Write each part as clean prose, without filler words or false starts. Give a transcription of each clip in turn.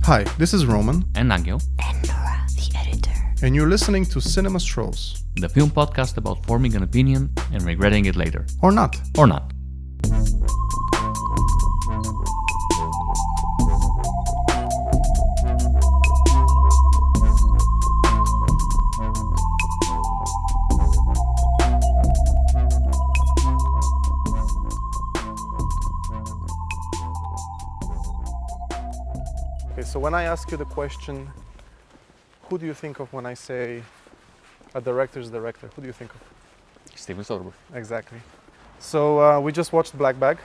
Hi, this is Roman. And Angel. And Nora, the editor. And you're listening to Cinema Strolls. The film podcast about forming an opinion and regretting it later. Or not. Or not. Okay, so when I ask you the question, who do you think of when I say a director's director? Who do you think of? Steven Soderbergh. Exactly. So we just watched Black Bag,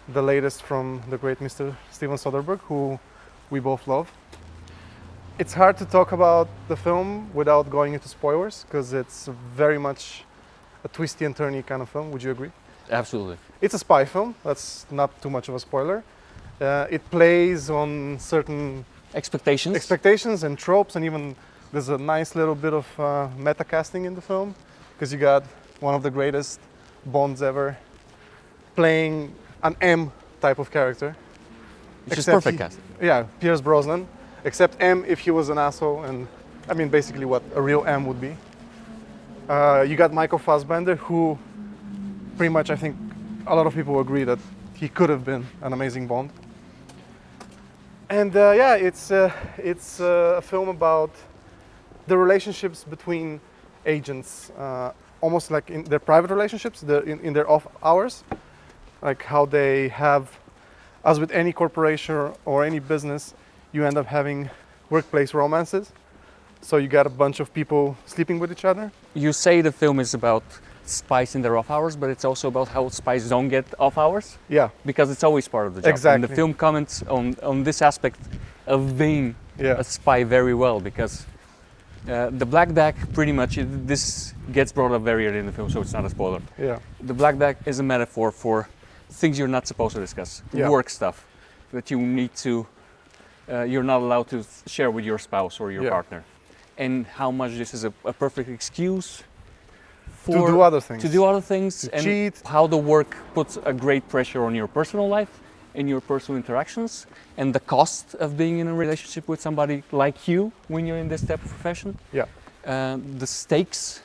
the latest from the great Mr. Steven Soderbergh, who we both love. It's hard to talk about the film without going into spoilers, because it's very much a twisty and turny kind of film. Would you agree? Absolutely. It's a spy film. That's not too much of a spoiler. It plays on certain expectations and tropes, and even there's a nice little bit of meta casting in the film, because you got one of the greatest Bonds ever playing an M type of character. Which is perfect casting. Yeah, Pierce Brosnan, except M if he was an asshole, and I mean basically what a real M would be. You got Michael Fassbender, who pretty much I think a lot of people agree that he could have been an amazing Bond. And it's a film about the relationships between agents, almost like in their private relationships, in their off hours, like how they have, as with any corporation or any business, you end up having workplace romances. So you got a bunch of people sleeping with each other. You say the film is about spies in their off hours, but it's also about how spies don't get off hours. Yeah. Because it's always part of the job. Exactly. And the film comments on this aspect of being a spy very well, because the Black Bag, pretty much, this gets brought up very early in the film, so it's not a spoiler. Yeah. The Black Bag is a metaphor for things you're not supposed to discuss. Yeah. Work stuff that you need to, you're not allowed to share with your spouse or your partner. And how much this is a perfect excuse to do other things. And cheat. How the work puts a great pressure on your personal life and your personal interactions, and the cost of being in a relationship with somebody like you when you're in this type of profession. Yeah. The stakes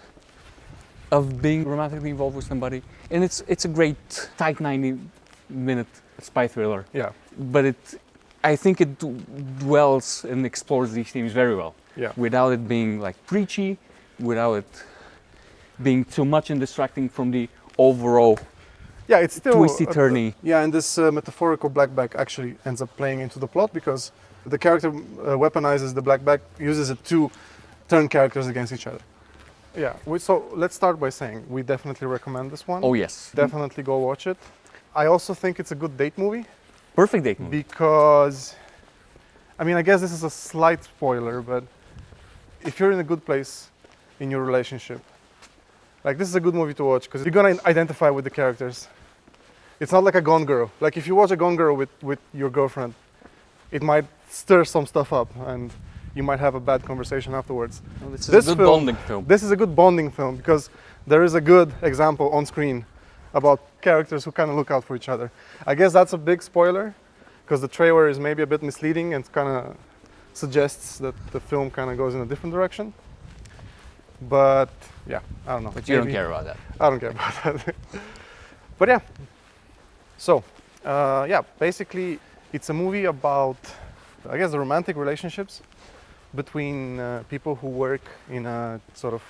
of being romantically involved with somebody, and it's a great tight 90-minute spy thriller. Yeah. But I think it dwells and explores these themes very well. Yeah. Without it being like preachy, without it being too much and distracting from the overall it's still twisty-turny. And this metaphorical black bag actually ends up playing into the plot, because the character weaponizes the black bag, uses it to turn characters against each other. Yeah, so let's start by saying we definitely recommend this one. Oh yes. Definitely go watch it. I also think it's a good date movie. Perfect date movie. Because, I mean, I guess this is a slight spoiler, but if you're in a good place in your relationship, like this is a good movie to watch, because you're gonna identify with the characters. It's not like a Gone Girl. Like if you watch a Gone Girl with your girlfriend, it might stir some stuff up and you might have a bad conversation afterwards. Well, this is a good bonding film. This is a good bonding film, because there is a good example on screen about characters who kind of look out for each other. I guess that's a big spoiler, because the trailer is maybe a bit misleading and kind of suggests that the film kind of goes in a different direction. But yeah, I don't know. But you don't care about that. I don't care about that. But yeah. So, basically it's a movie about, I guess, the romantic relationships between people who work in a sort of,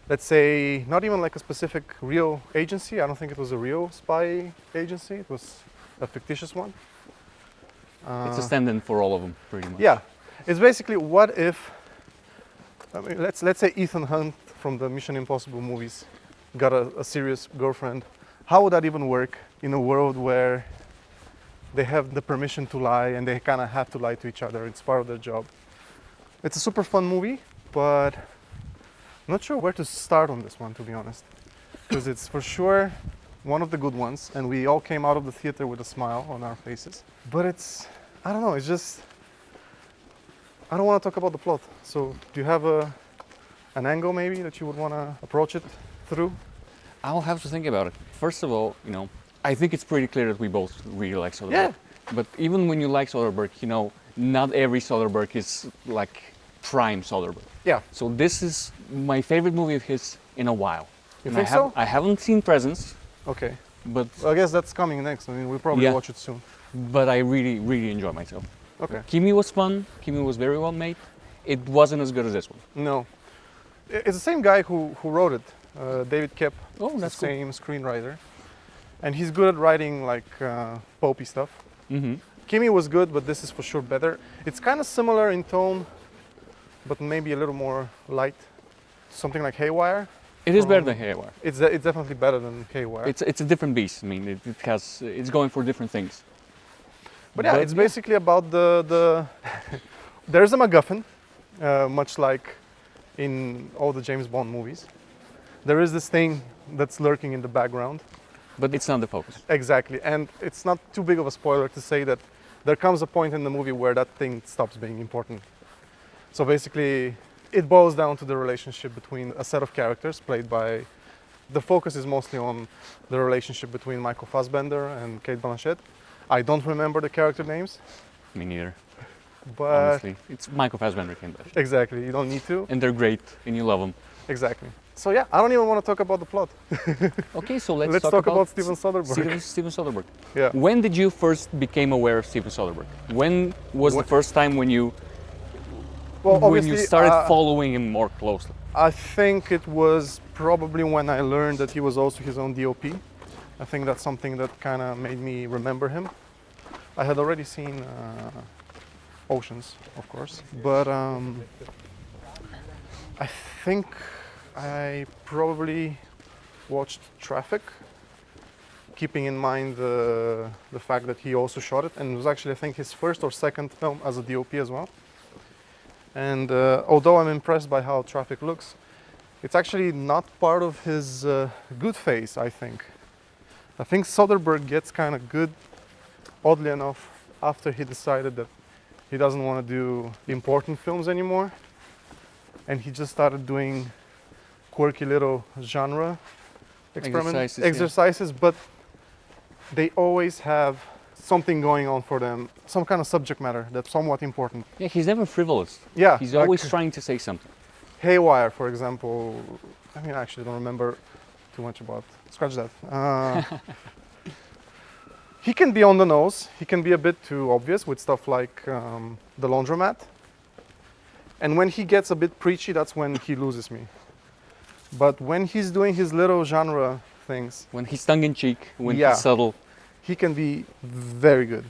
let's say, not even like a specific real agency. I don't think it was a real spy agency. It was a fictitious one. It's a stand-in for all of them, pretty much. Yeah. It's basically, what if, I mean, let's say Ethan Hunt from the Mission Impossible movies got a serious girlfriend. How would that even work in a world where they have the permission to lie and they kind of have to lie to each other? It's part of their job. It's a super fun movie, but I'm not sure where to start on this one, to be honest, because it's for sure one of the good ones, and we all came out of the theater with a smile on our faces. But it's, I don't know, it's just, I don't want to talk about the plot. So do you have an angle maybe that you would want to approach it through? I'll have to think about it. First of all, I think it's pretty clear that we both really like Soderbergh. Yeah. But even when you like Soderbergh, not every Soderbergh is like prime Soderbergh. Yeah. So this is my favorite movie of his in a while. You And think so? I haven't seen Presence, Okay. but Well, I guess that's coming next. I mean, we'll probably Yeah. watch it soon. I really, really enjoy myself. Okay. Kimi was fun. Kimi was very well made. It wasn't as good as this one. No. It's the same guy who wrote it, David Koepp. Oh, It's that's the cool. same screenwriter. And he's good at writing like popey stuff. Mm-hmm. Kimi was good, but this is for sure better. It's kind of similar in tone, but maybe a little more light. Something like Haywire. It is better than Haywire. It's definitely better than Haywire. It's a different beast. I mean, it's going for different things. But yeah, it's basically about the there's a MacGuffin, much like in all the James Bond movies. There is this thing that's lurking in the background. But it's not the focus. Exactly, and it's not too big of a spoiler to say that there comes a point in the movie where that thing stops being important. So basically, it boils down to the relationship between a set of characters played by. The focus is mostly on the relationship between Michael Fassbender and Cate Blanchett. I don't remember the character names, Me neither. but Honestly, it's Michael Fassbender and Blanchett. exactly, you don't need to. And they're great, and you love them. Exactly. So yeah, I don't even want to talk about the plot. Okay, so let's Let's talk about Steven Soderbergh. Steven Soderbergh. Yeah. When did you first became aware of Steven Soderbergh? When was the first time when you Well, when obviously, you started following him more closely? I think it was probably when I learned that he was also his own DOP. I think that's something that kind of made me remember him. I had already seen Oceans, of course, but I think I probably watched Traffic, keeping in mind the fact that he also shot it, and it was actually, I think, his first or second film as a DOP as well. And although I'm impressed by how Traffic looks, it's actually not part of his good phase, I think. I think Soderbergh gets kind of good, oddly enough, after he decided that he doesn't want to do important films anymore. And he just started doing quirky little genre exercises, but they always have something going on for them, some kind of subject matter that's somewhat important. Yeah, he's never frivolous. Yeah, He's always trying to say something. Haywire, for example. I mean, I actually don't remember too much about. Scratch that. He can be on the nose. He can be a bit too obvious with stuff like The Laundromat. And when he gets a bit preachy, that's when he loses me. But when he's doing his little genre things, When he's tongue-in-cheek, when Yeah. he's subtle. he can be very good.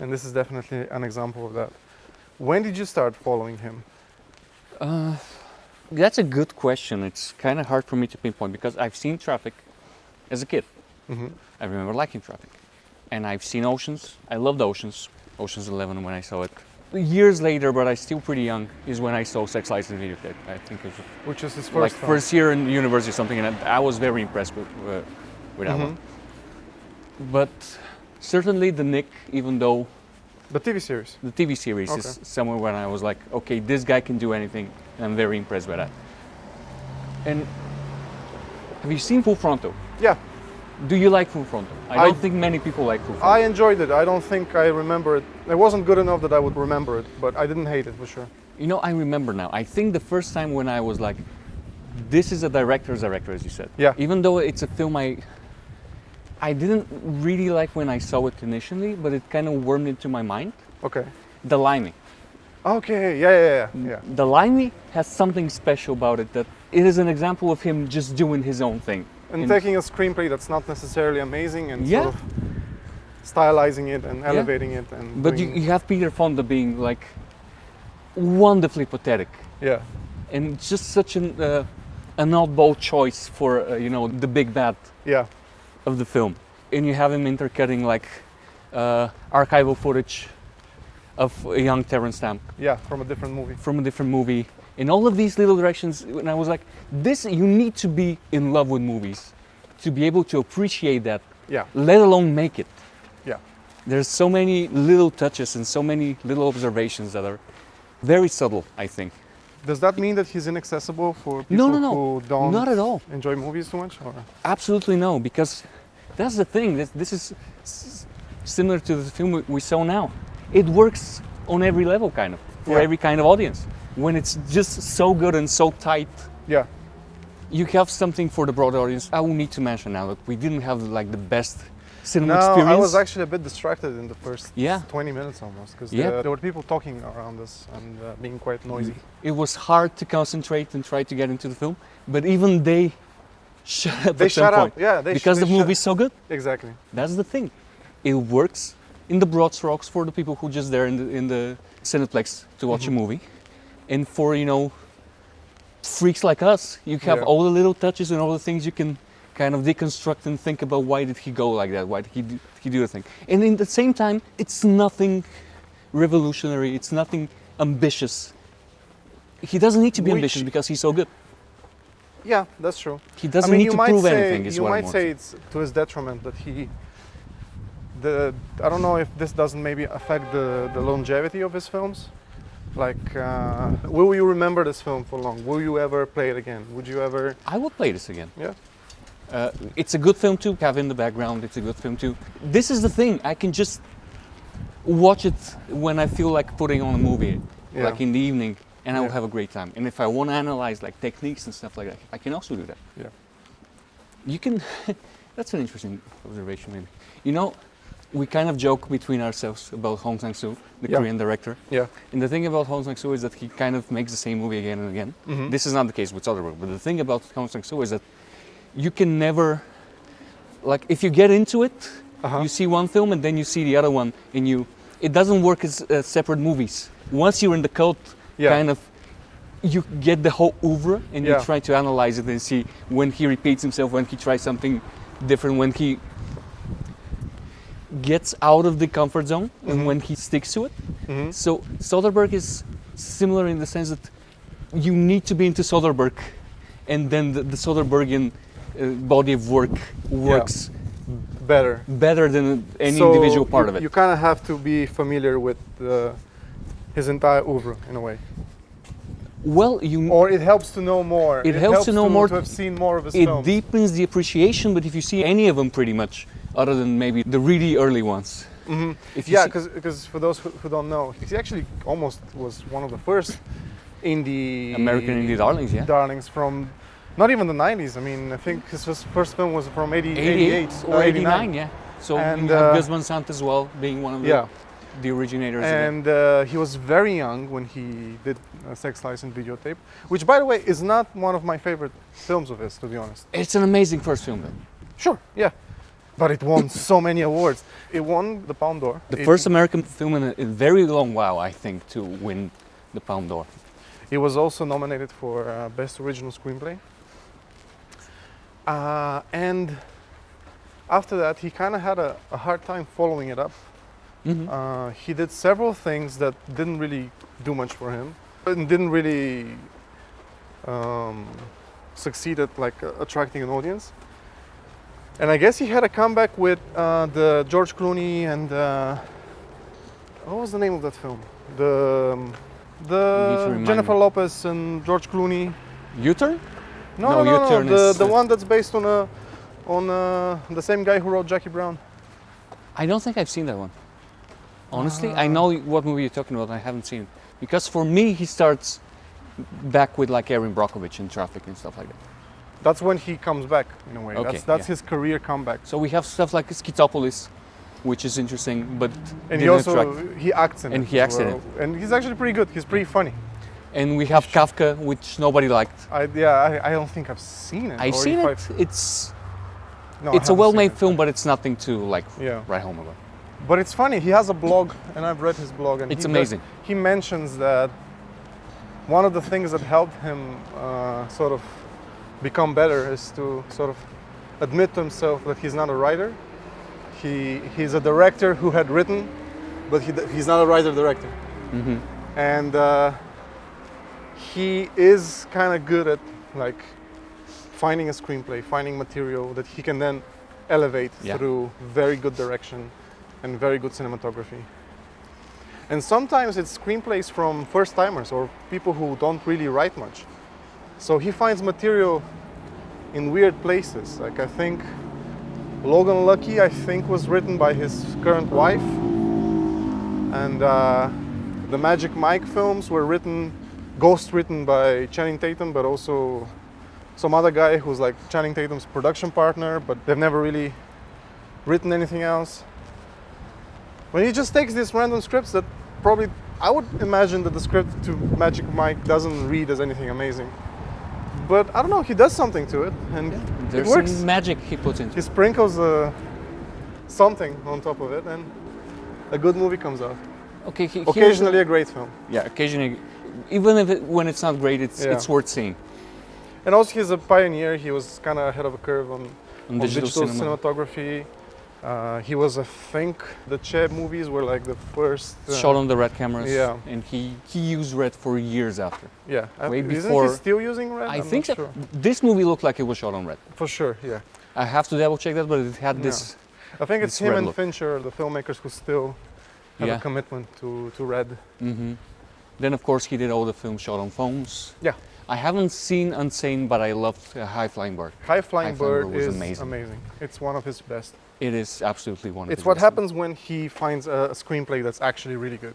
And this is definitely an example of that. When did you start following him? That's a good question. It's kind of hard for me to pinpoint because I've seen Traffic as a kid. Mm-hmm. I remember liking Traffic. And I've seen Oceans. I loved Oceans. Oceans 11 when I saw it. Years later, but I still pretty young, is when I saw Sex, Lies, and Videotape. I think it was Which is his first like film. first year in university or something, and I was very impressed with that Mhm. one. But certainly the Nick, even though The TV series. the TV series is Okay. somewhere when I was like, okay, this guy can do anything, and I'm very impressed by that. And have you seen Full Frontal? Yeah, Do you like Full Frontal? I don't think many people like Full Frontal. I enjoyed it. I don't think I remember it. It wasn't good enough that I would remember it, but I didn't hate it for sure. You know, I remember now. I think the first time when I was like, this is a director's director, as you said. Yeah. Even though it's a film I didn't really like when I saw it initially, but it kind of wormed into my mind. Okay. The Limey. Okay, yeah. The Limey has something special about it that it is an example of him just doing his own thing. And taking a screenplay that's not necessarily amazing and Yeah. sort of stylizing it and elevating it. And But doing- you have Peter Fonda being like wonderfully pathetic. Yeah, And just such an oddball choice for, the big bad yeah, of the film. And you have him intercutting like archival footage of a young Terrence Stamp yeah, from a different movie. from a different movie. In all of these little directions, and I was like, you need to be in love with movies to be able to appreciate that, Yeah, let alone make it. yeah. There's so many little touches and so many little observations that are very subtle, I think. Does that mean that he's inaccessible for people No. who don't Not at all. enjoy movies too much? Or? Absolutely no, because that's the thing. This is similar to the film we saw now. It works on every level, kind of, for Yeah. every kind of audience. When it's just so good and so tight, Yeah. you have something for the broad audience. I will need to mention now that we didn't have like the best cinema No, experience. I was actually a bit distracted in the first Yeah. 20 minutes almost, because Yeah. there were people talking around us and being quite noisy. It was hard to concentrate and try to get into the film, but even they shut up They at some shut point. up, yeah. Because the movie's so good. Exactly. That's the thing. It works in the broad strokes for the people who just there in the Cineplex to watch a movie, and for freaks like us, you have Yeah. all the little touches and all the things you can kind of deconstruct and think about why did he go like that? Why did he do the thing? And in the same time, it's nothing revolutionary. It's nothing ambitious. He doesn't need to be ambitious because he's so good. Yeah, that's true. He doesn't need to prove anything. Is You what might I'm say saying. it's to his detriment that I don't know if this doesn't maybe affect the longevity of his films. Like, will you remember this film for long? Will you ever play it again? Would you ever? I will play this again. Yeah. It's a good film to have in the background. It's a good film too. This is the thing. I can just watch it when I feel like putting on a movie, Yeah. like in the evening, and I will Yeah. have a great time. And if I want to analyze like techniques and stuff like that, I can also do that. Yeah. You can. That's an interesting observation, maybe. You know, we kind of joke between ourselves about Hong Sang-soo, the Yeah. Korean director. Yeah. And the thing about Hong Sang-soo is that he kind of makes the same movie again and again. Mhm. This is not the case with Soderbergh, but the thing about Hong Sang-soo is that you can never, like, if you get into it, Uh-huh. you see one film and then you see the other one, and it doesn't work as separate movies. Once you're in the cult, Yeah. kind of, you get the whole oeuvre and Yeah. you try to analyze it and see when he repeats himself, when he tries something different, when he gets out of the comfort zone and when he sticks to it. Mhm. So Soderbergh is similar in the sense that you need to be into Soderbergh, and then the Soderberghian body of work works Better. than any So individual part of it. You kind of have to be familiar with his entire oeuvre in a way. Well, Or it helps to know more. It helps to know more. To have seen more of his it films. deepens the appreciation, but if you see any of them pretty much, other than maybe the really early ones. Mhm. If you Yeah, see- because for those who don't know, he actually almost was one of the first indie American indie darlings, yeah. darlings from not even the 90s. I mean, I think his first film was from 88 or 89, yeah. So And, you have uh, Gus Van Sant as well, being one of Yeah. the originators of it. And he was very young when he did Sex License Videotape, which, by the way, is not one of my favorite films of his, to be honest. It's an amazing first film, though. Sure, yeah. But it won so many awards. It won the Palme d'Or. The first American film in a very long while, I think, to win the Palme d'Or. He was also nominated for Best Original Screenplay. And after that, he kind of had a hard time following it up. He did several things that didn't really do much for him, and didn't really succeed at attracting an audience. And I guess he had a comeback with the George Clooney and what was the name of that film? The remind Jennifer me. Lopez and George Clooney. U-turn? No, U-turn the is, one that's based on the same guy who wrote Jackie Brown. I don't think I've seen that one. Honestly, I know what movie you're talking about. I haven't seen it because for me, he starts back with like Erin Brockovich and Traffic and stuff like that. That's when he comes back in a way. Okay, That's yeah. his career comeback. So we have stuff like Schizopolis, which is interesting, but And he didn't also attract. he acts in And it. he as acts in well. And he's actually pretty good. He's pretty funny. And we have Kafka, which nobody liked. I don't think I've seen it. I've or seen if it. It's No, I it's a haven't well-made seen film, but it's nothing to like Yeah. write home about. it. But it's funny. He has a blog, and I've read his blog, and It's he amazing. He mentions that one of the things that helped him sort of become better is to sort of admit to himself that he's not a writer. He's a director who had written, but he's not a writer-director. And he is kind of good at like finding a screenplay, finding material that he can then elevate Yeah. through very good direction and very good cinematography. And sometimes it's screenplays from first-timers or people who don't really write much. So he finds material in weird places. Like I think Logan Lucky, I think, was written by his current wife. And The Magic Mike films were ghost-written by Channing Tatum, but also some other guy who's like Channing Tatum's production partner, but they've never really written anything else. When he just takes these random scripts that probably, I would imagine that the script to Magic Mike doesn't read as anything amazing. But I don't know, he does something to it, and There's it works. some magic he puts into He it. sprinkles something on top of it, and a good movie comes out. Okay, Occasionally a great film. Yeah, occasionally, even if when it's not great, it's worth seeing. And also he's a pioneer. He was kind of ahead of a curve on Digital cinema. cinematography. He was, I think, the Che movies were like the first. Shot on the red cameras. Yeah. And he used red for years after. Yeah. Way Isn't before. he still using red? I I'm think not so. sure. This movie looked like it was shot on red. For sure, yeah. I have to double check that, but it had this. I think it's this him red and look. Fincher, the filmmakers, who still have Yeah. a commitment to red. Hmm. Then, of course, he did all the films shot on phones. Yeah. I haven't seen Unsane, but I loved High Flying Bird. High Flying High Flying Bird Bird was is amazing. amazing. It's one of his best. It is absolutely one of It's his what best. happens when he finds a screenplay that's actually really good.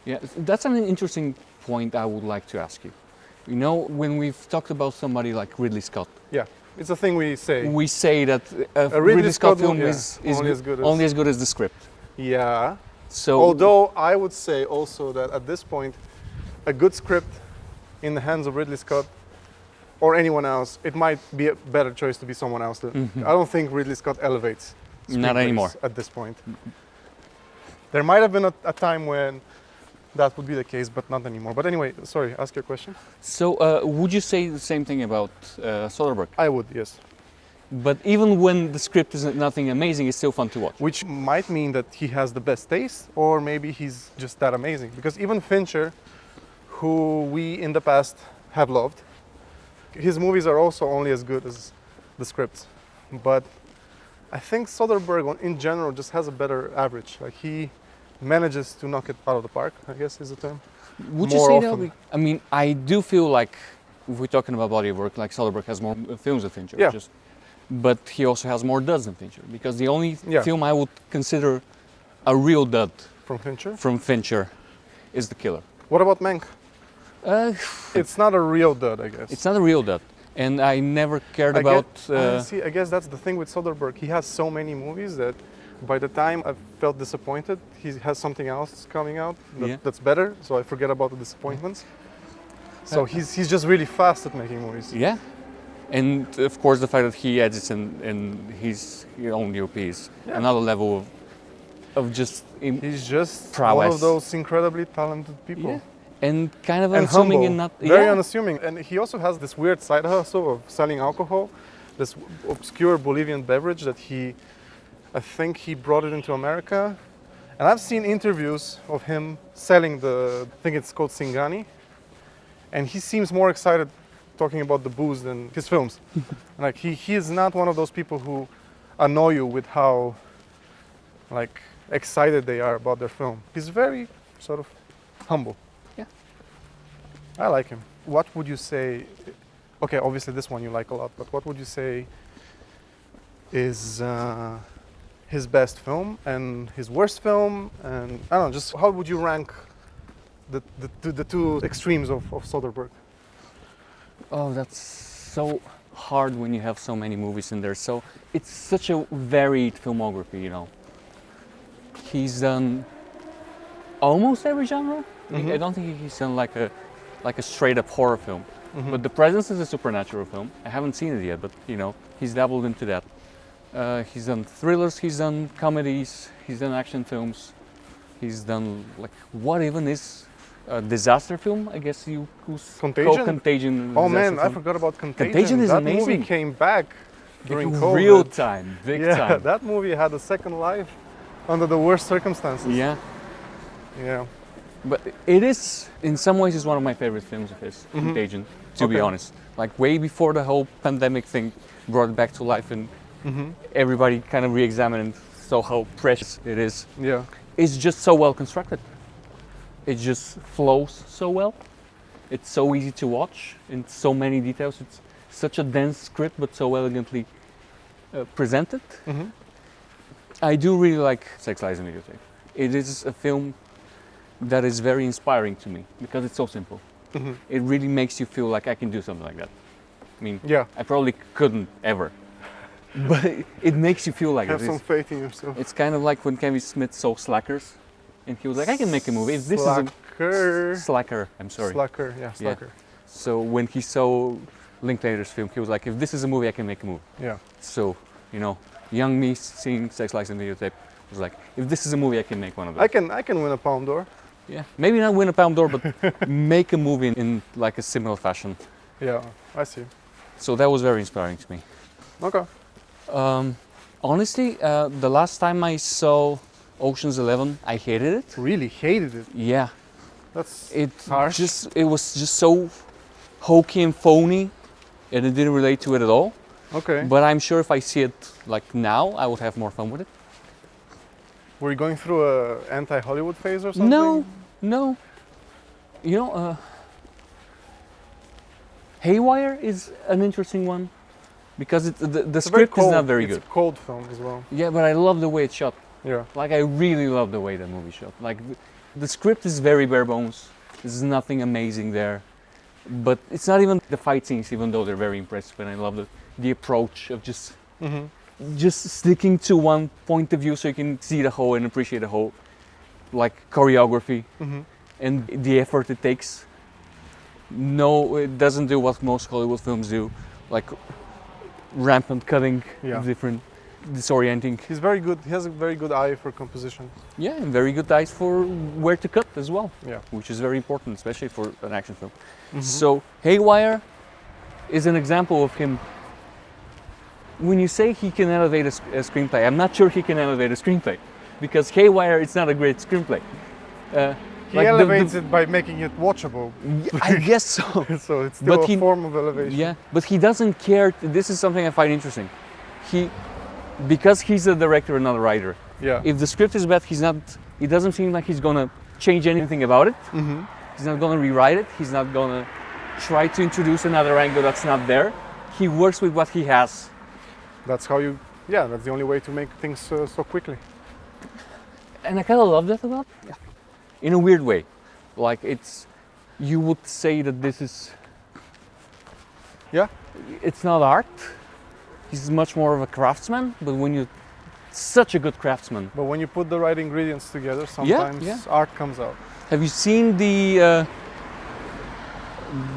Yeah, that's an interesting point I would like to ask you. You know, when we've talked about somebody like Ridley Scott, Yeah, it's a thing we say. we say that a Ridley Ridley Scott Scott film one, is only as good as- the script. Yeah. So, Although I would say also that at this point, a good script in the hands of Ridley Scott or anyone else, it might be a better choice to be someone else. I don't think Ridley Scott elevates Not screenplays anymore. at this point. There might have been a time when that would be the case, but not anymore. But anyway, sorry, ask your question. so would you say the same thing about Soderbergh? I would, yes. But even when the script is nothing amazing, it's still fun to watch. Which might mean that he has the best taste, or maybe he's just that amazing. Because even Fincher, who we in the past have loved, his movies are also only as good as the scripts. But I think Soderbergh in general just has a better average. Like he manages to knock it out of the park, I guess is the term. Would you more say that? often. I mean, I do feel like if we're talking about body of work, like Soderbergh has more films than Fincher. Yeah. But he also has more duds than Fincher. Because the only Yeah. film I would consider a real dud From Fincher. from Fincher is The Killer. What about Mank? Uh, It's not a real dud, I guess. it's not a real dud. And I never cared I about. see, I guess that's the thing with Soderbergh. He has so many movies that by the time I felt disappointed, he has something else coming out Yeah. that's better, so I forget about the disappointments. So he's just really fast at making movies. Yeah. And of course, the fact that he edits and his own DOP is another level of just. He's just one Prowess. of those incredibly talented people. Yeah. And kind of And unassuming humble, and not. very yeah. unassuming. And he also has this weird side hustle of selling alcohol, this obscure Bolivian beverage that I think he brought it into America. And I've seen interviews of him selling I think it's called Singani. And he seems more excited talking about the booze than his films. Like he is not one of those people who annoy you with how like excited they are about their film. He's very sort of humble. Yeah. I like him. What would you say? Okay, obviously this one you like a lot, but what would you say is his best film and his worst film? And I don't know, just how would you rank the two extremes of Soderbergh? Oh, that's so hard when you have so many movies in there. So it's such a varied filmography, you know. He's done almost every genre. I don't think he's done like a straight up horror film. But The Presence is a supernatural film. I haven't seen it yet, but you know, he's dabbled into that. He's done thrillers, he's done comedies, he's done action films. He's done like what even is a disaster film, I guess you could Contagion? call Contagion. Oh a disaster man, I film. forgot about Contagion. Contagion is that amazing. movie came back during Like, COVID. real time, big Yeah, time. that movie had a second life under the worst circumstances. Yeah, Yeah. but it is, in some ways, it's one of my favorite films of his, Contagion, to be Okay. honest. Like way before the whole pandemic thing brought it back to life and everybody kind of re-examined so how precious it is. Yeah. It's just so well constructed. It just flows so well. It's so easy to watch in so many details. It's such a dense script, but so elegantly presented. I do really like Sex, Lies and Videotape. It is a film that is very inspiring to me because it's so simple. Mhm. It really makes you feel like I can do something like that. I mean, Yeah. I probably couldn't ever, but it makes you feel like Have it. some faith in yourself. It's kind of like when Kevin Smith saw Slackers, and he was like, I can make a movie. If this is Slacker. a Slacker, I'm sorry. Slacker, yeah, Slacker. So when he saw Linklater's film, he was like, if this is a movie, I can make a movie. Yeah. So, you know, young me seeing Sex, Lies and Videotape was like, if this is a movie, I can make one of them. I can win a Palme d'Or. Yeah, maybe not win a Palme d'Or, but make a movie in like a similar fashion. Yeah, I see. So that was very inspiring to me. Okay. Honestly, the last time I saw Ocean's 11, I hated it. Really hated it. Yeah, That's it harsh. it was just so hokey and phony, and it didn't relate to it at all. Okay. But I'm sure if I see it like now, I would have more fun with it. Were you going through a anti-Hollywood phase or something? No, no. You know, Haywire is an interesting one because the It's a very script is cold, not very it's good. a cold film as well. Yeah, but I love the way it's shot. Yeah. Like I really love the way that movie shot. Like the script is very bare bones. There's nothing amazing there. But it's not even the fight scenes, even though they're very impressive. And I love the approach of just sticking to one point of view so you can see the whole and appreciate the whole. Like choreography and the effort it takes. No, it doesn't do what most Hollywood films do, like rampant cutting, Yeah. different, disorienting. He's very good. He has a very good eye for composition. Yeah, and very good eyes for where to cut as well, Yeah. which is very important, especially for an action film. So Haywire is an example of him. When you say he can elevate a screenplay, I'm not sure he can elevate a screenplay, because Haywire is not a great screenplay. He Like elevates it by making it watchable. I guess so. So it's still But a form of elevation. Yeah, but he doesn't care. This is something I find interesting. Because he's a director and not a writer. Yeah. If the script is bad, it doesn't seem like he's gonna change anything about it. He's not gonna rewrite it. He's not gonna try to introduce another angle that's not there. He works with what he has. That's how you. Yeah, that's the only way to make things so quickly. And I kind of love that about it. In a weird way. Like you would say that this is, Yeah. it's not art. He's much more of a craftsman, but such a good craftsman. But when you put the right ingredients together, sometimes yeah. art comes out. Have you seen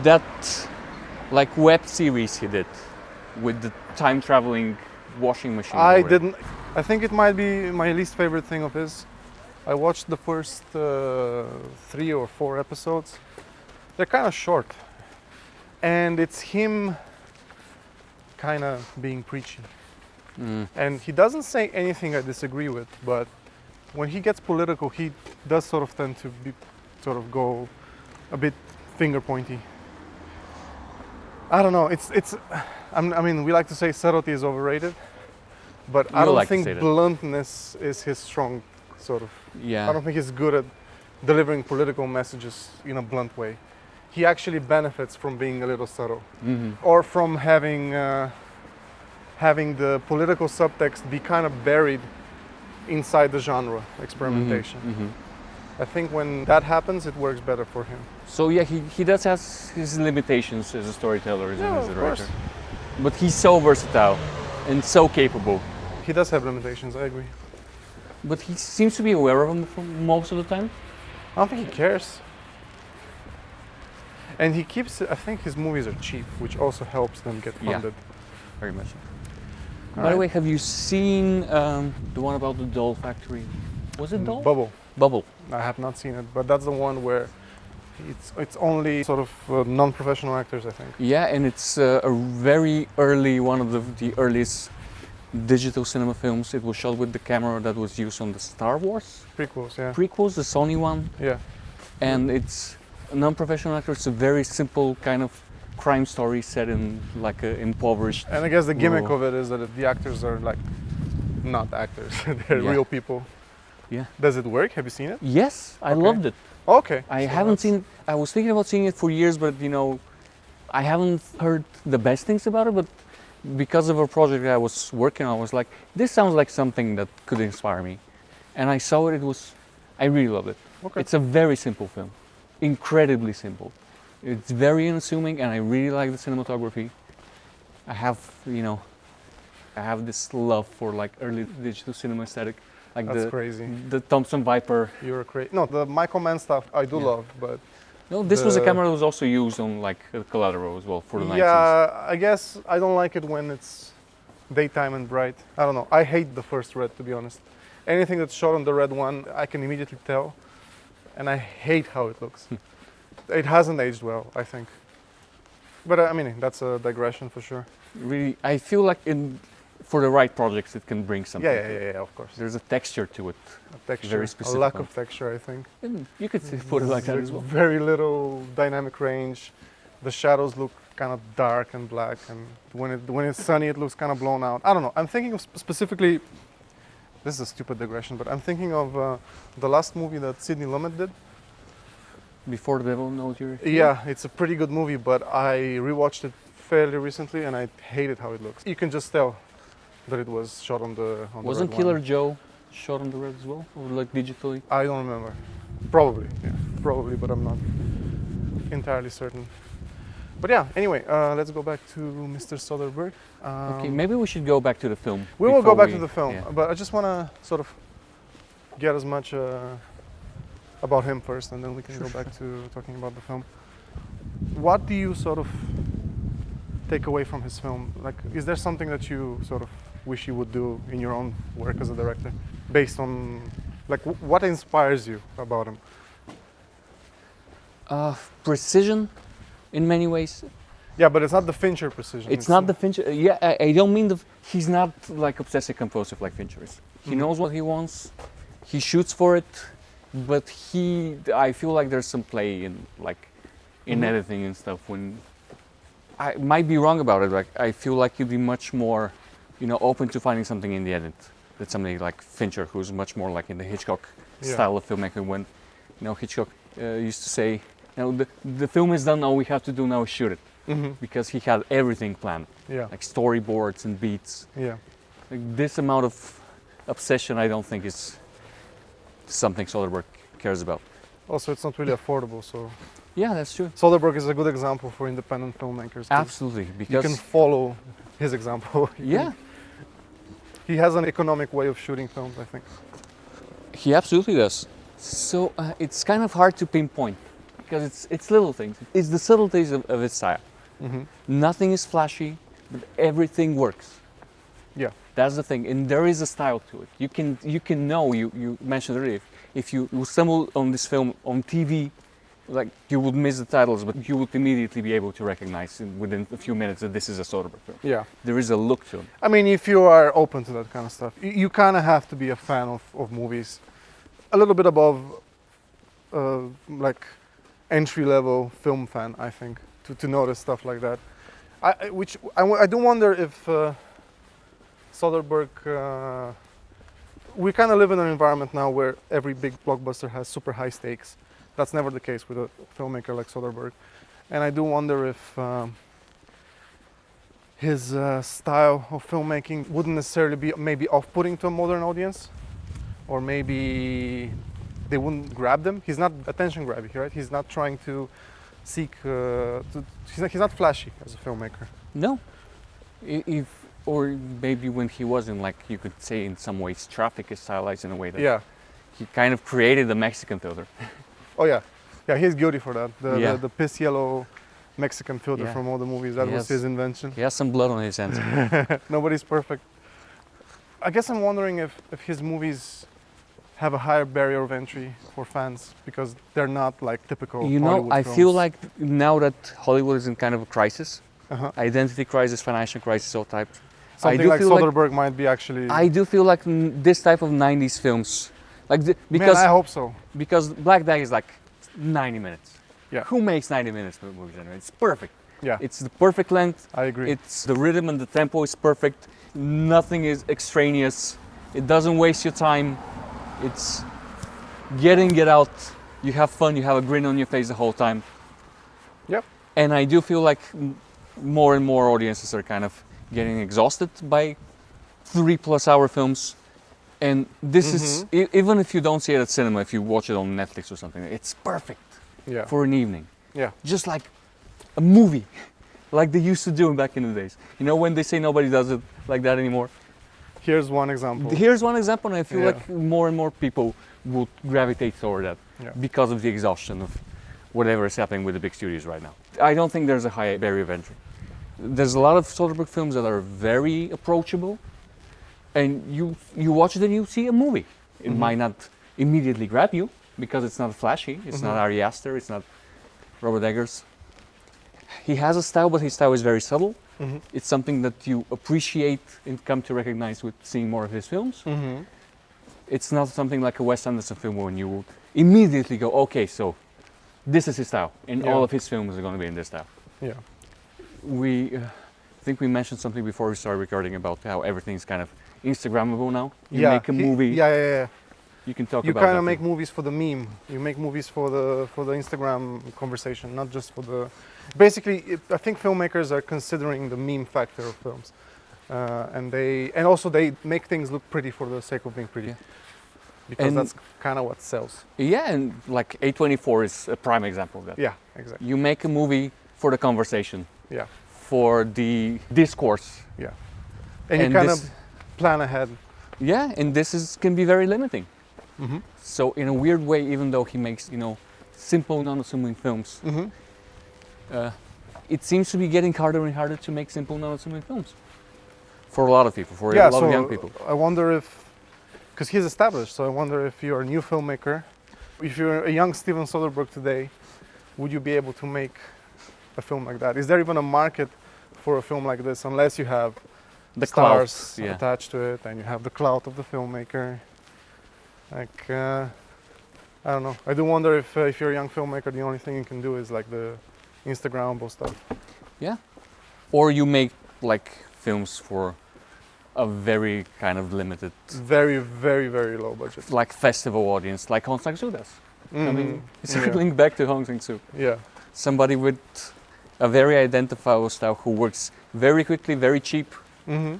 that like web series he did with the time traveling washing machine? I didn't. I think it might be my least favorite thing of his. I watched the first 3 or 4 episodes. They're kind of short, and it's him kind of being preachy. And he doesn't say anything I disagree with, but when he gets political, he does sort of tend to go a bit finger pointy. I don't know. I mean, we like to say subtlety is overrated, but I don't think bluntness is his strong sort of. Yeah. I don't think he's good at delivering political messages in a blunt way. He actually benefits from being a little subtle, or from having the political subtext be kind of buried inside the genre experimentation. I think when that happens, it works better for him. So yeah, he does have his limitations as a storyteller and as a of writer, course. but he's so versatile and so capable. He does have limitations, I agree. But he seems to be aware of them for most of the time. I don't think he cares. And he keeps, I think his movies are cheap, which also helps them get funded. Very much. By the way, have you seen the one about the doll factory? Was it Doll? Bubble. I have not seen it, but that's the one where it's only sort of non-professional actors, I think. Yeah, and it's a very early, one of the earliest digital cinema films. It was shot with the camera that was used on the Star Wars Prequels, yeah. prequels, the Sony one. Yeah. And it's a non-professional actor. It's a very simple kind of crime story set in like an impoverished. And I guess the gimmick rural. of it is that the actors are like not actors; they're Yeah. real people. Yeah. Does it work? Have you seen it? Yes, I Okay. loved it. Okay. I So haven't that's- seen. I was thinking about seeing it for years, but I haven't heard the best things about it. But because of a project I was working on, I was like, this sounds like something that could inspire me. And I saw it. It was I really loved it. Okay. It's a very simple film, incredibly simple. It's very unassuming, and I really like the cinematography. I have, I have this love for like early digital cinema aesthetic, like That's crazy. the Thompson Viper. You're crazy. No, the Michael Mann stuff I do Yeah. love, but No, this was a camera that was also used on like Collateral as well for the 90s. yeah, I guess I don't like it when it's daytime and bright. I don't know. I hate the first Red, to be honest. Anything that's shot on the Red one, I can immediately tell, and I hate how it looks. It hasn't aged well, I think. But I mean, that's a digression for sure. Really, I feel like for the right projects, it can bring something. Yeah, of course. There's a texture to it. A texture, very a specific lack one. of texture, I think. And you could put it like that as well. Very little dynamic range. The shadows look kind of dark and black, and when it's sunny, it looks kind of blown out. I don't know. I'm thinking of specifically. This is a stupid digression, but I'm thinking of the last movie that Sidney Lumet did. Before the Devil Knows You're Here? Yeah, it's a pretty good movie, but I rewatched it fairly recently, and I hated how it looks. You can just tell that it was shot on the Wasn't Red Killer one. Joe shot on the Red as well, or like digitally? I don't remember. Probably, yeah, probably, but I'm not entirely certain. But yeah, anyway, let's go back to Mr. Soderbergh. Okay, maybe we should go back to the film. We will go before back to the film, yeah. but I just want to sort of get as much about him first, and then we can go back to talking about the film. What do you sort of take away from his film? Like, is there something that you sort of wish you would do in your own work as a director, based on, like, what inspires you about him? Precision, in many ways. Yeah, but it's not the Fincher precision. It's not the Fincher. Yeah, I don't mean he's not like obsessive compulsive like Fincher is. He knows what he wants. He shoots for it, but I feel like there's some play in editing and stuff. When I might be wrong about it, like I feel like he'd be much more, open to finding something in the edit. That's somebody like Fincher, who's much more like in the Hitchcock style of filmmaking. When, Hitchcock used to say, the film is done. All we have to do now is shoot it. Because he had everything planned, like storyboards and beats. Yeah. Like this amount of obsession, I don't think is something Soderbergh cares about. Also, it's not really affordable, so Yeah, that's true. Soderbergh is a good example for independent filmmakers. 'Cause Absolutely, you because can follow his example. He has an economic way of shooting films, I think. he absolutely does. So it's kind of hard to pinpoint because it's little things. It's the subtleties of his style. Nothing is flashy, but everything works. Yeah. That's the thing, and there is a style to it. You can know. You mentioned earlier, if you stumble on this film on TV, like you would miss the titles, but you would immediately be able to recognize within a few minutes that this is a Soderbergh film. Yeah. There is a look to it. I mean, if you are open to that kind of stuff, you kind of have to be a fan of movies, a little bit above, like, entry-level film fan, I think, to notice stuff like that. I do wonder if Soderbergh. We kind of live in an environment now where every big blockbuster has super high stakes. That's never the case with a filmmaker like Soderbergh, and I do wonder if his style of filmmaking wouldn't necessarily be maybe off-putting to a modern audience, or maybe they wouldn't grab them. He's not attention grabbing, right? He's not trying to seek. He's not flashy as a filmmaker. No, or maybe when he wasn't, like you could say in some ways, Traffic is stylized in a way that he kind of created the Mexican filter. Oh yeah, he's guilty for that. The piss yellow Mexican filter Yeah. from all the movies. That was his invention. He has some blood on his hands. Nobody's perfect. I guess I'm wondering if his movies have a higher barrier of entry for fans because they're not like typical Hollywood I films. feel like now that Hollywood is in kind of a crisis, identity crisis, financial crisis, all types. Something like Soderbergh might be actually. I do feel like this type of 90s films, because Man, I hope so. Because Black Bag is like 90 minutes. Yeah. Who makes 90 minutes movies anyway? It's perfect. Yeah. It's the perfect length. I agree. It's the rhythm and the tempo is perfect. Nothing is extraneous. It doesn't waste your time. It's get in, get out. You have fun. You have a grin on your face the whole time. Yep. And I do feel like more and more audiences are kind of getting exhausted by 3+ hour films, And this is, even if you don't see it at cinema, if you watch it on Netflix or something, it's perfect Yeah. for an evening. Yeah. Just like a movie, like they used to do back in the days. You know, when they say nobody does it like that anymore. Here's one example. Here's one example, and I feel Yeah. like more and more people will gravitate toward that Yeah. because of the exhaustion of whatever is happening with the big studios right now. I don't think there's a high barrier of entry. There's a lot of Soderbergh films that are very approachable, and you watch it and you see a movie. It might not immediately grab you because it's not flashy, it's not Ari Aster, it's not Robert Eggers. He has a style, but his style is very subtle. It's something that you appreciate and come to recognize with seeing more of his films. It's not something like a Wes Anderson film when you will immediately go, okay, so this is his style, and all of his films are going to be in this style. Yeah. We think we mentioned something before we started recording about how everything's kind of Instagrammable now. You make a movie. Yeah. You can talk You about kind that of make too. movies for the meme. You make movies for the Instagram conversation, not just for the. Basically, I think filmmakers are considering the meme factor of films, and also they make things look pretty for the sake of being pretty, Yeah. because And- that's kind of what sells. Yeah, and like A24 is a prime example of that. Yeah, exactly. You make a movie for the conversation, Yeah, for the discourse. yeah, and you And kind this- of plan ahead. Yeah, and this is can be very limiting. Mm-hmm. So in a weird way, even though he makes, simple, non-assuming films, Mm-hmm. it seems to be getting harder and harder to make simple, non-assuming films. For a lot of people, for Yeah, a lot so of young people. I wonder if, because he's established, so I wonder if you're a new filmmaker, if you're a young Steven Soderbergh today, would you be able to make a film like that? Is there even a market for a film like this, unless you have The stars clout, yeah. attached to it and you have the clout of the filmmaker? Like, I don't know. I do wonder if you're a young filmmaker, the only thing you can do is like the Instagrammable stuff. Yeah. Or you make like films for a very kind of limited, Very, very, very low budget. like festival audience, like Hong Sang-soo does. I mean, Mhm. circling back to Hong Sang-soo. Yeah. Somebody with a very identifiable style who works very quickly, very cheap, Mm-hmm.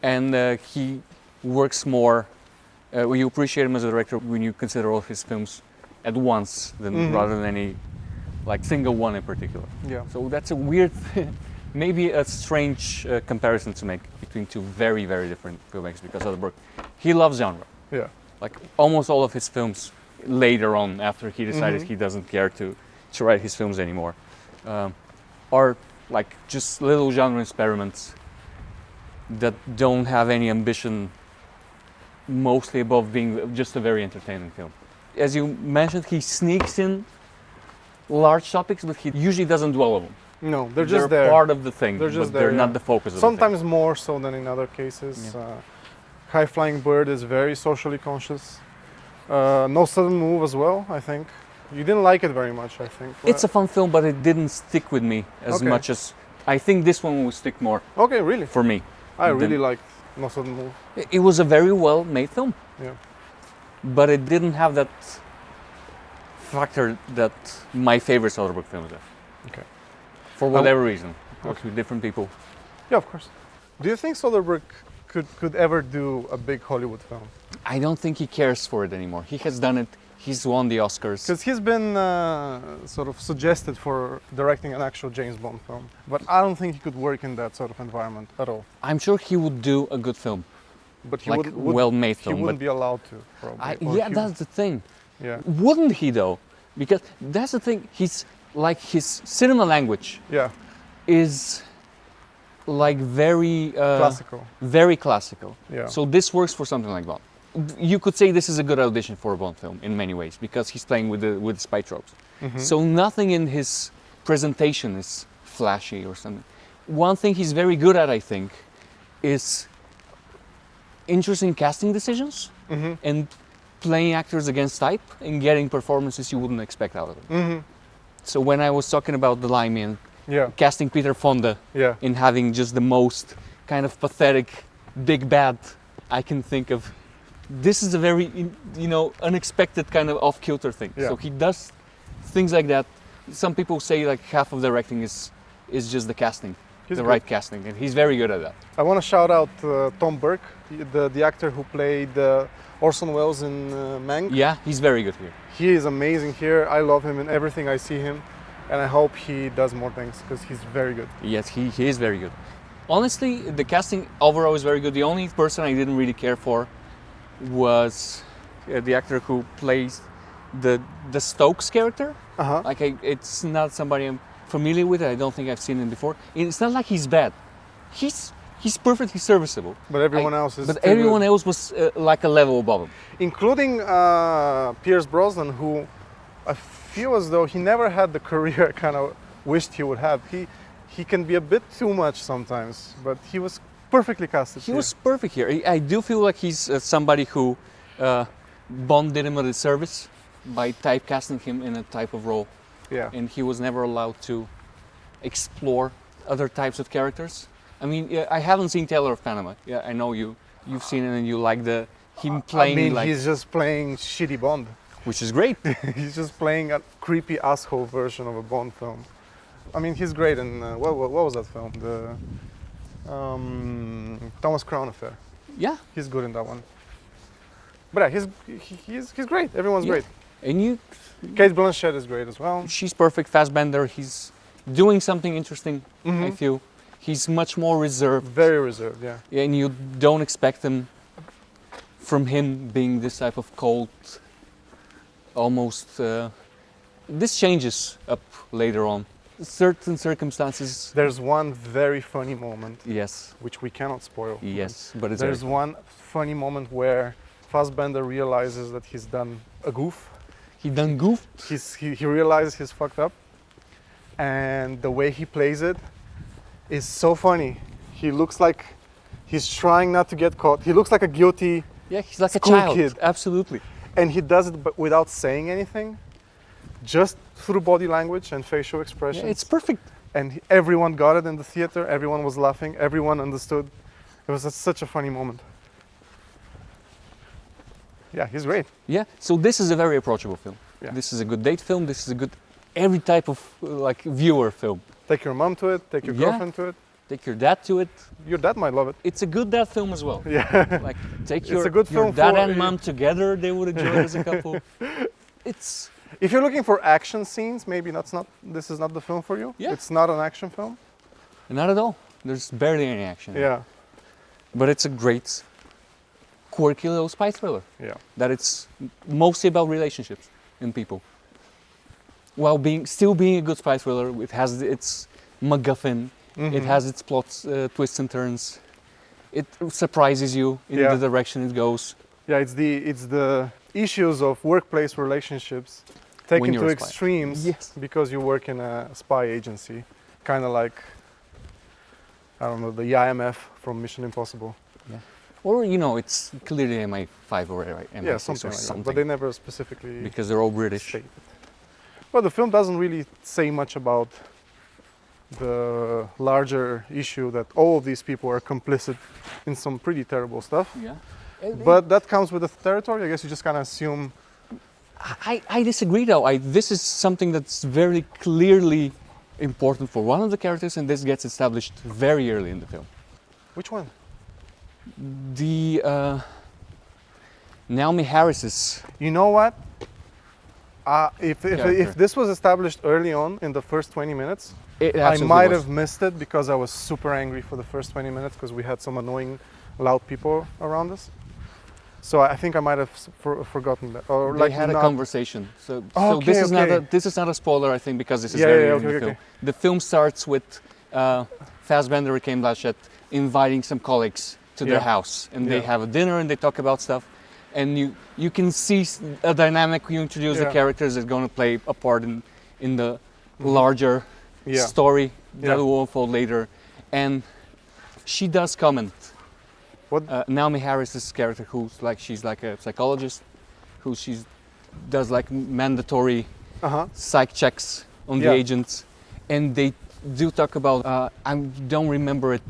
and he works more. You appreciate him as a director when you consider all of his films at once, rather than any like single one in particular. Yeah. So that's a weird, maybe a strange comparison to make between two very, very different filmmakers, because Soderbergh, he loves genre. Yeah. Like almost all of his films later on, after he decided he doesn't care to write his films anymore, are like just little genre experiments that don't have any ambition, mostly above being just a very entertaining film. As you mentioned, he sneaks in large topics, but he usually doesn't dwell on them. No, they're just there. Part of the thing, They're just but they're there, not yeah. the focus of Sometimes more so than in other cases. Yeah. High Flying Bird is very socially conscious. No Sudden Move as well, I think. You didn't like it very much, I think. the thing. It's a fun film, but it didn't stick with me as Okay. much as I think this one will stick more Okay, really? for me. I Then- really liked No Sudden Move. It was a very well made film, Yeah. but it didn't have that factor that my favorite Soderbergh films have. Okay. For whatever reason. Okay. With different people. Yeah, of course. Do you think Soderbergh could ever do a big Hollywood film? I don't think he cares for it anymore. He has done it. He's won the Oscars. Because he's been sort of suggested for directing an actual James Bond film, but I don't think he could work in that sort of environment at all. I'm sure he would do a good film, But he like would well-made he film. wouldn't But be allowed to, probably. Or yeah, he- that's the thing. yeah, Wouldn't he though? Because that's the thing. He's like his cinema language yeah, is like very classical. very classical. Yeah, So this works for something like Bond. You could say this is a good audition for a Bond film in many ways because he's playing with the spy tropes. So nothing in his presentation is flashy or something. One thing he's very good at, I think, is interesting casting decisions and playing actors against type and getting performances you wouldn't expect out of them. So when I was talking about the Limey and yeah, casting Peter Fonda yeah, in having just the most kind of pathetic big bad I can think of, this is a very unexpected kind of off-kilter thing. Yeah. So he does things like that. Some people say like half of directing is just the casting. He's the good. right casting, and he's very good at that. I want to shout out Tom Burke, the actor who played Orson Welles in Mank. Yeah, he's very good here. He is amazing here. I love him in everything I see him, and I hope he does more things because he's very good. Yes, he is very good. Honestly, the casting overall is very good. The only person I didn't really care for was the actor who plays the Stokes character. Uh-huh. Like it's not somebody I'm familiar with. I don't think I've seen him before. And it's not like he's bad. He's perfectly serviceable. But everyone else is. But too everyone good. else was like a level above him. Including Pierce Brosnan, who I feel as though he never had the career I kind of wished he would have. He can be a bit too much sometimes, but he was perfectly casted. He here. was perfect here. I do feel like he's somebody who Bond did him a disservice by typecasting him in a type of role. Yeah. And he was never allowed to explore other types of characters. I mean, I haven't seen Taylor of Panama. Yeah, I know you've seen it and you like him playing. I mean, like, he's just playing shitty Bond. which is great. He's just playing a creepy asshole version of a Bond film. I mean, he's great in what was that film? The Thomas Crown Affair. Yeah, He's good in that one. But yeah, he's great. Everyone's Yeah. great. and Kate Blanchett is great as well. she's perfect. Fassbender, he's doing something interesting. I Mhm. feel he's much more reserved, Very reserved, yeah. and you don't expect from him being this type of cold, almost. This changes up later on. Certain circumstances. There's one very funny moment, Yes, which we cannot spoil. yes, but it's There's very- one funny moment where Fassbender realizes that he's done a goof. he done goofed. He realizes he's fucked up, and the way he plays it is so funny. He looks like he's trying not to get caught. He looks like a guilty, Yeah, he's like a School child. kid. Absolutely. and he does it without saying anything, just through body language and facial Yeah, expressions. it's perfect. And everyone got it in the theater. Everyone was laughing. Everyone understood. It was such a funny moment. Yeah, he's great. Yeah. So this is a very approachable film. Yeah. This is a good date film. This is a good every type of like viewer film. Take your mom to it. Take your Yeah. girlfriend to it. Take your dad to it. Your dad might love it. It's a good dad film as well. Yeah. Like take It's your, a good your film dad for- and mom together. They would enjoy it as a couple. It's If you're looking for action scenes, maybe this is not the film for you. Yeah. It's not an action film. not at all. There's barely any action. Yeah. But it's a great, quirky little spy thriller. Yeah. That it's mostly about relationships in people. While still being a good spy thriller, it has its MacGuffin, it Mhm. has its plots, twists and turns. It surprises you in Yeah. the direction it goes. Yeah, it's the issues of workplace relationships taken you're to a spy. extremes Yes. because you work in a spy agency, kind of like, I don't know, the IMF from Mission Impossible. Or, it's clearly MI5 or MI6 Yeah, or something like that. something. But they never specifically Because they're all British. state it. Well, the film doesn't really say much about the larger issue that all of these people are complicit in some pretty terrible stuff. Yeah. But that comes with the territory. I guess you just kind of assume. I disagree though. This is something that's very clearly important for one of the characters, and this gets established very early in the film. Which one? The Naomi Harris's. You know what? If Character. this was established early on in the first 20 minutes, It I absolutely might was. have missed it because I was super angry for the first 20 minutes because we had some annoying, loud people around us. So I think I might have forgotten that, or They like had a not. conversation. So Okay, this is okay. this is not a spoiler, I think, because this is Yeah, very yeah, early in okay, the film. okay. The film starts with Fassbender and Cate Blanchett inviting some colleagues to their Yeah. house, and they Yeah. have a dinner and they talk about stuff. And you can see a dynamic. You introduce the Yeah. characters that are going to play a part in the larger Yeah. story that Yeah. will unfold later. And she does comment. What? Naomi Harris's character, she's like a psychologist, who does like mandatory Uh-huh. psych checks on the Yeah. agents, and they do talk about. I don't remember it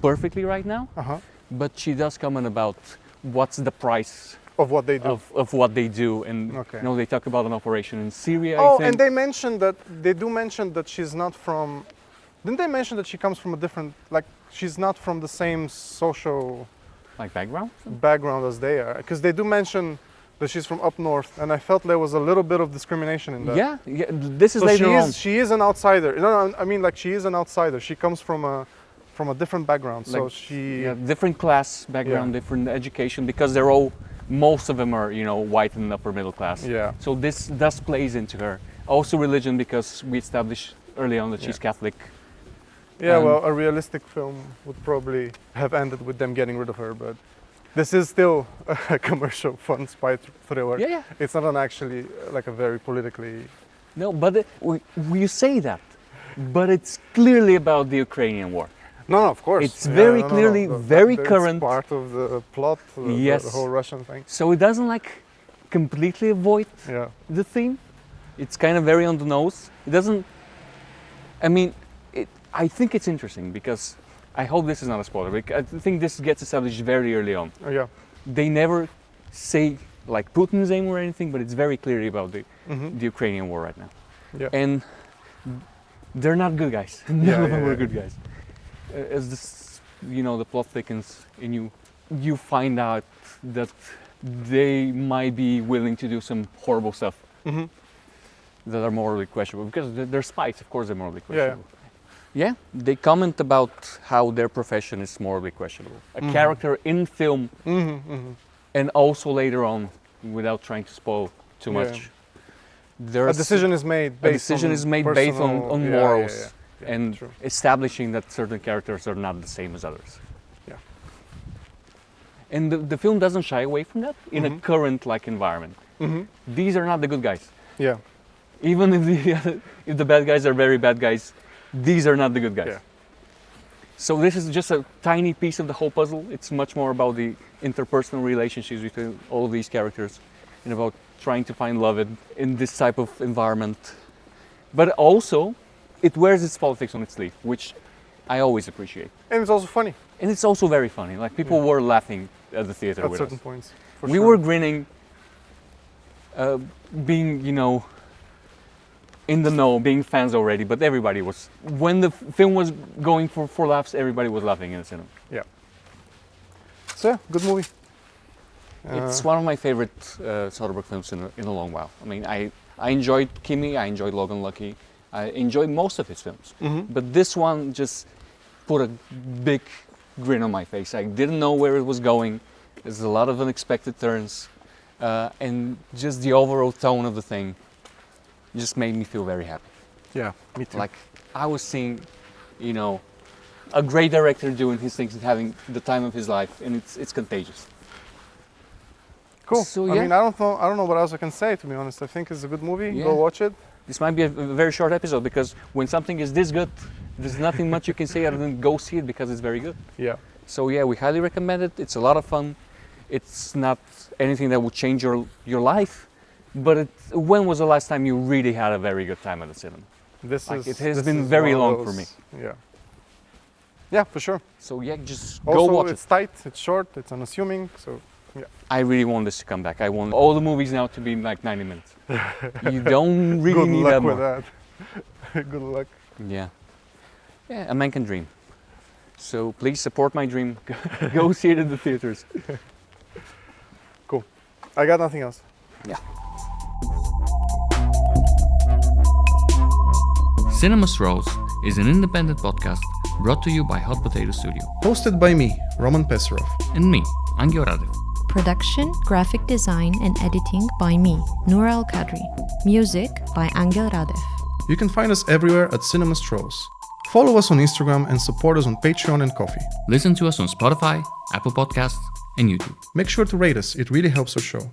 perfectly right now, Uh-huh. but she does comment about what's the price Of what they do. of what they do, and Okay. they talk about an operation in Syria. I Oh, think. and they do mention that she's not from. Didn't they mention that she comes from a different, like, she's not from the same social Like background? background as they are? Because they do mention that she's from up north, and I felt there was a little bit of discrimination in that. Yeah, this is So later on. she is an outsider. No, I mean, like, she is an outsider. She comes from a different background. So Like, she, Yeah, different class background, Yeah. different education, because they're all, most of them are, you know, white and upper middle class. Yeah. So this thus plays into her. Also religion, because we established early on that she's Yeah. Catholic. yeah, well, a realistic film would probably have ended with them getting rid of her, but this is still a commercial fun spy thriller. Yeah, yeah. It's not actually like a very politically. No, but you say that, but it's clearly about the Ukrainian war. No, of course. It's very clearly very It's current. part of the plot, Yes. the whole Russian thing. So it doesn't like completely avoid Yeah. the theme. It's kind of very on the nose. It doesn't. I mean, I think it's interesting because I hope this is not a spoiler. I think this gets established very early on. Oh, yeah. They never say like Putin's aim or anything, but it's very clearly about the Ukrainian war right now. Yeah. And they're not good guys. None Yeah, of them yeah, were yeah. good guys. As this, you know, the plot thickens and you find out that they might be willing to do some horrible stuff hmm that are morally questionable, because they're spies, of course they're morally Yeah. questionable. Yeah, they comment about how their profession is morally questionable. A character in film and also later on, without trying to spoil too Yeah. much. A There's decision is made. a Based decision on is made based personal- on yeah, morals yeah, yeah. and true. establishing that certain characters are not the same as others. Yeah. And the film doesn't shy away from that in a current like environment. These are not the good guys. Yeah. Even if the bad guys are very bad guys, these are not the good guys. Yeah. So this is just a tiny piece of the whole puzzle. It's much more about the interpersonal relationships between all of these characters and about trying to find love in this type of environment. But also, it wears its politics on its sleeve, which I always appreciate. And it's also funny And it's also very funny. Like people were laughing at the theater at with certain us. points. For We sure. were grinning, being, you know, in the know, being fans already, but everybody was, when the film was going for laughs, everybody was laughing in the cinema. Yeah. So yeah, good movie. It's one of my favorite Soderbergh films in a long while. I mean, I enjoyed Kimi, I enjoyed Logan Lucky, I enjoyed most of his films, but this one just put a big grin on my face. I didn't know where it was going. There's a lot of unexpected turns, and just the overall tone of the thing just made me feel very happy. Yeah, me too. Like I was seeing, you know, a great director doing his things and having the time of his life, and it's contagious. Cool. So, I yeah. mean, I don't know what else I can say, to be honest. I think it's a good movie. Yeah. Go watch it. This might be a very short episode because when something is this good, there's nothing much you can say other than go see it because it's very good. Yeah. So yeah, we highly recommend it. It's a lot of fun. It's not anything that would change your life, but when was the last time you really had a very good time at the cinema? Like, it has been very one of long for me. Yeah. Yeah, for sure. So yeah, just Also, go watch it's it. tight, it's short, it's unassuming, so yeah. I really want this to come back. I want all the movies now to be like 90 minutes. You don't really Good need luck that with more. that. Good luck. Yeah. Yeah, a man can dream. So please support my dream. Go see it in the theaters. Cool. I got nothing else. Yeah. Cinema Strolls is an independent podcast brought to you by Hot Potato Studio. Hosted by me, Roman Pesarov. And me, Angel Radev. Production, graphic design, and editing by me, Noura Al Kadri. Music by Angel Radev. You can find us everywhere at Cinema Strolls. Follow us on Instagram and support us on Patreon and Ko-fi. Listen to us on Spotify, Apple Podcasts, and YouTube. Make sure to rate us, it really helps our show.